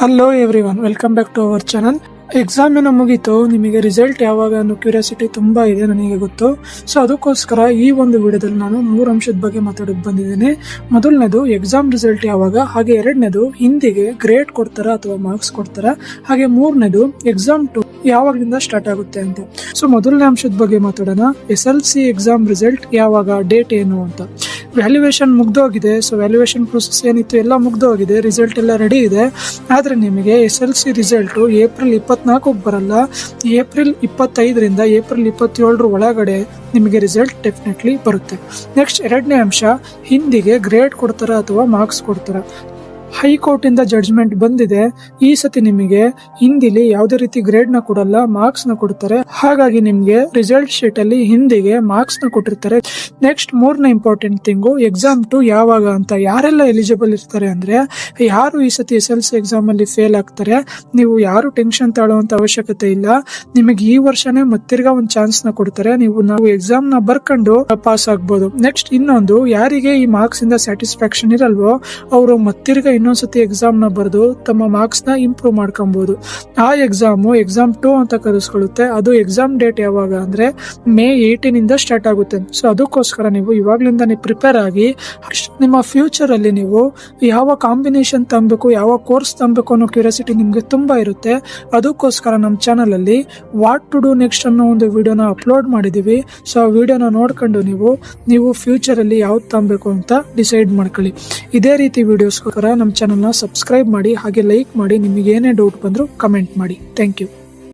Hello everyone, welcome back to our channel. Exam ಏನೋ ಮುಗೀತು, ನಿಮಗೆ ರಿಸಲ್ಟ್ ಯಾವಾಗ ಅನ್ನೋ ಕ್ಯೂರಿಯಾಸಿಟಿ ತುಂಬಾ ಇದೆ, ನನಗೆ ಗೊತ್ತು. ಸೊ ಅದಕ್ಕೋಸ್ಕರ ಈ ಒಂದು ವಿಡಿಯೋದಲ್ಲಿ ನಾನು 3 ಅಂಶದ ಬಗ್ಗೆ ಮಾತಾಡೋಕೆ ಬಂದಿದ್ದೀನಿ. ಮೊದಲನೇದು ಎಕ್ಸಾಮ್ ರಿಸಲ್ಟ್ ಯಾವಾಗ, ಹಾಗೆ ಎರಡನೇದು ಹಿಂದಿಗೆ ಗ್ರೇಡ್ ಕೊಡ್ತಾರ ಅಥವಾ ಮಾರ್ಕ್ಸ್ ಕೊಡ್ತಾರ, ಹಾಗೆ ಮೂರನೇದು ಎಕ್ಸಾಮ್ 2 ಯಾವಾಗಲಿಂದ ಸ್ಟಾರ್ಟ್ ಆಗುತ್ತೆ ಅಂತ. ಸೊ ಮೊದಲನೇ ಅಂಶದ ಬಗ್ಗೆ ಮಾತಾಡೋಣ. SLC ಎಕ್ಸಾಮ್ ರಿಸಲ್ಟ್ ಯಾವಾಗ, ಡೇಟ್ ಏನು ಅಂತ. ವ್ಯಾಲ್ಯೂಯೇಷನ್ ಮುಗ್ದೋಗಿದೆ. ಸೊ ವ್ಯಾಲ್ಯೂಯೇಷನ್ ಪ್ರೊಸೆಸ್ ಏನಿತ್ತು ಎಲ್ಲ ಮುಗ್ದೋಗಿದೆ, ರಿಸಲ್ಟ್ ಎಲ್ಲ ರೆಡಿ ಇದೆ. ಆದ್ರೆ ನಿಮಗೆ SLC ರಿಸಲ್ಟ್ ಏಪ್ರಿಲ್ 24 ಬರಲ್ಲ, ಏಪ್ರಿಲ್ 25ರಿಂದ ಏಪ್ರಿಲ್ 27 ಒಳಗಡೆ ನಿಮಗೆ ರಿಸಲ್ಟ್ ಡೆಫಿನೆಟ್ಲಿ ಬರುತ್ತೆ. ನೆಕ್ಸ್ಟ್ ಎರಡನೇ ಅಂಶ, ಹಿಂದಿಗೆ ಗ್ರೇಡ್ ಕೊಡ್ತಾರ ಅಥವಾ ಮಾರ್ಕ್ಸ್ ಕೊಡ್ತಾರ. ಹೈಕೋರ್ಟ್ ಇಂದ ಜಡ್ಜ್ಮೆಂಟ್ ಬಂದಿದೆ, ಈ ಸತಿ ನಿಮಗೆ ಹಿಂದಿಲಿ ಯಾವುದೇ ರೀತಿ ಗ್ರೇಡ್ ನ ಕೊಡಲ್ಲ, ಮಾರ್ಕ್ಸ್ ನ ಕೊಡ್ತಾರೆ. ಹಾಗಾಗಿ ನಿಮ್ಗೆ ರಿಸಲ್ಟ್ ಶೀಟ್ ಅಲ್ಲಿ ಹಿಂದಿಗೆ ಮಾರ್ಕ್ಸ್ ನ ಕೊಟ್ಟಿರ್ತಾರೆ. ನೆಕ್ಸ್ಟ್ ಮೂರನೇ ಇಂಪಾರ್ಟೆಂಟ್ ಥಿಂಗು, ಎಕ್ಸಾಮ್ 2 ಯಾವಾಗ ಅಂತ. ಯಾರೆಲ್ಲ ಎಲಿಜಿಬಲ್ ಇರ್ತಾರೆ ಅಂದ್ರೆ, ಯಾರು ಈ ಸತಿ SLC ಎಕ್ಸಾಮ್ ಅಲ್ಲಿ ಫೇಲ್ ಆಗ್ತಾರೆ, ನೀವು ಯಾರು ಟೆನ್ಷನ್ ತಾಳುವಂತ ಅವಶ್ಯಕತೆ ಇಲ್ಲ. ನಿಮಗೆ ಈ ವರ್ಷನೇ ಮತ್ತಿರ್ಗಾ ಒಂದು ಚಾನ್ಸ್ ನ ಕೊಡ್ತಾರೆ, ನಾವು ಎಕ್ಸಾಮ್ ನ ಬರ್ಕೊಂಡು ಪಾಸ್ ಆಗ್ಬೋದು. ನೆಕ್ಸ್ಟ್ ಇನ್ನೊಂದು, ಯಾರಿಗೆ ಈ ಮಾರ್ಕ್ಸ್ ಇಂದ ಸ್ಯಾಟಿಸ್ಫ್ಯಾಕ್ಷನ್ ಇರಲ್ವೋ ಅವರು ಮತ್ತಿರ್ಗಾ ಇನ್ನೊಂದ್ಸತಿ ಎಕ್ಸಾಮ್ ನ ಬರೆದು ತಮ್ಮ ಮಾರ್ಕ್ಸ್ ನ ಇಂಪ್ರೂವ್ ಮಾಡ್ಕೊಬಹುದು. ಆ ಎಕ್ಸಾಮ್ 2 ಅಂತ ಕರೆಸ್ಕೊಳ್ಳುತ್ತೆ. ಅದು ಎಕ್ಸಾಮ್ ಡೇಟ್ ಯಾವಾಗ ಅಂದ್ರೆ May 18 ಇಂದ ಸ್ಟಾರ್ಟ್ ಆಗುತ್ತೆ. ಸೊ ಅದಕ್ಕೋಸ್ಕರ ನೀವು ಇವಾಗ್ಲಿಂದಾನೇ ಪ್ರಿಪೇರ್ ಆಗಿ, ನಿಮ್ಮ ಫ್ಯೂಚರ್ ಅಲ್ಲಿ ನೀವು ಯಾವ ಕಾಂಬಿನೇಷನ್ ತಗೊಬೇಕು, ಯಾವ ಕೋರ್ಸ್ ತಗೊಬೇಕು ಅನ್ನೋ ಕ್ಯೂರಿಯಾಸಿಟಿ ನಿಮ್ಗೆ ತುಂಬಾ ಇರುತ್ತೆ. ಅದಕ್ಕೋಸ್ಕರ ನಮ್ಮ ಚಾನಲ್ ಅಲ್ಲಿ ವಾಟ್ ಟು ಡೂ ನೆಕ್ಸ್ಟ್ ಅನ್ನೋ ಒಂದು ವಿಡಿಯೋನ ಅಪ್ಲೋಡ್ ಮಾಡಿದೀವಿ. ಸೊ ಆ ವಿಡಿಯೋನ ನೋಡ್ಕೊಂಡು ನೀವು ಫ್ಯೂಚರ್ ಅಲ್ಲಿ ಯಾವ್ದು ತಗೊಬೇಕು ಅಂತ ಡಿಸೈಡ್ ಮಾಡ್ಕೊಳ್ಳಿ. ಇದೇ ರೀತಿ ವಿಡಿಯೋಸ್ಗೋಸ್ಕರ ನಮ್ಮ ಚಾನಲ್ನ ಸಬ್ಸ್ಕ್ರೈಬ್ ಮಾಡಿ, ಹಾಗೆ ಲೈಕ್ ಮಾಡಿ. ನಿಮಗೆ ಏನೇ ಡೌಟ್ ಬಂದರೂ ಕಮೆಂಟ್ ಮಾಡಿ. Thank you.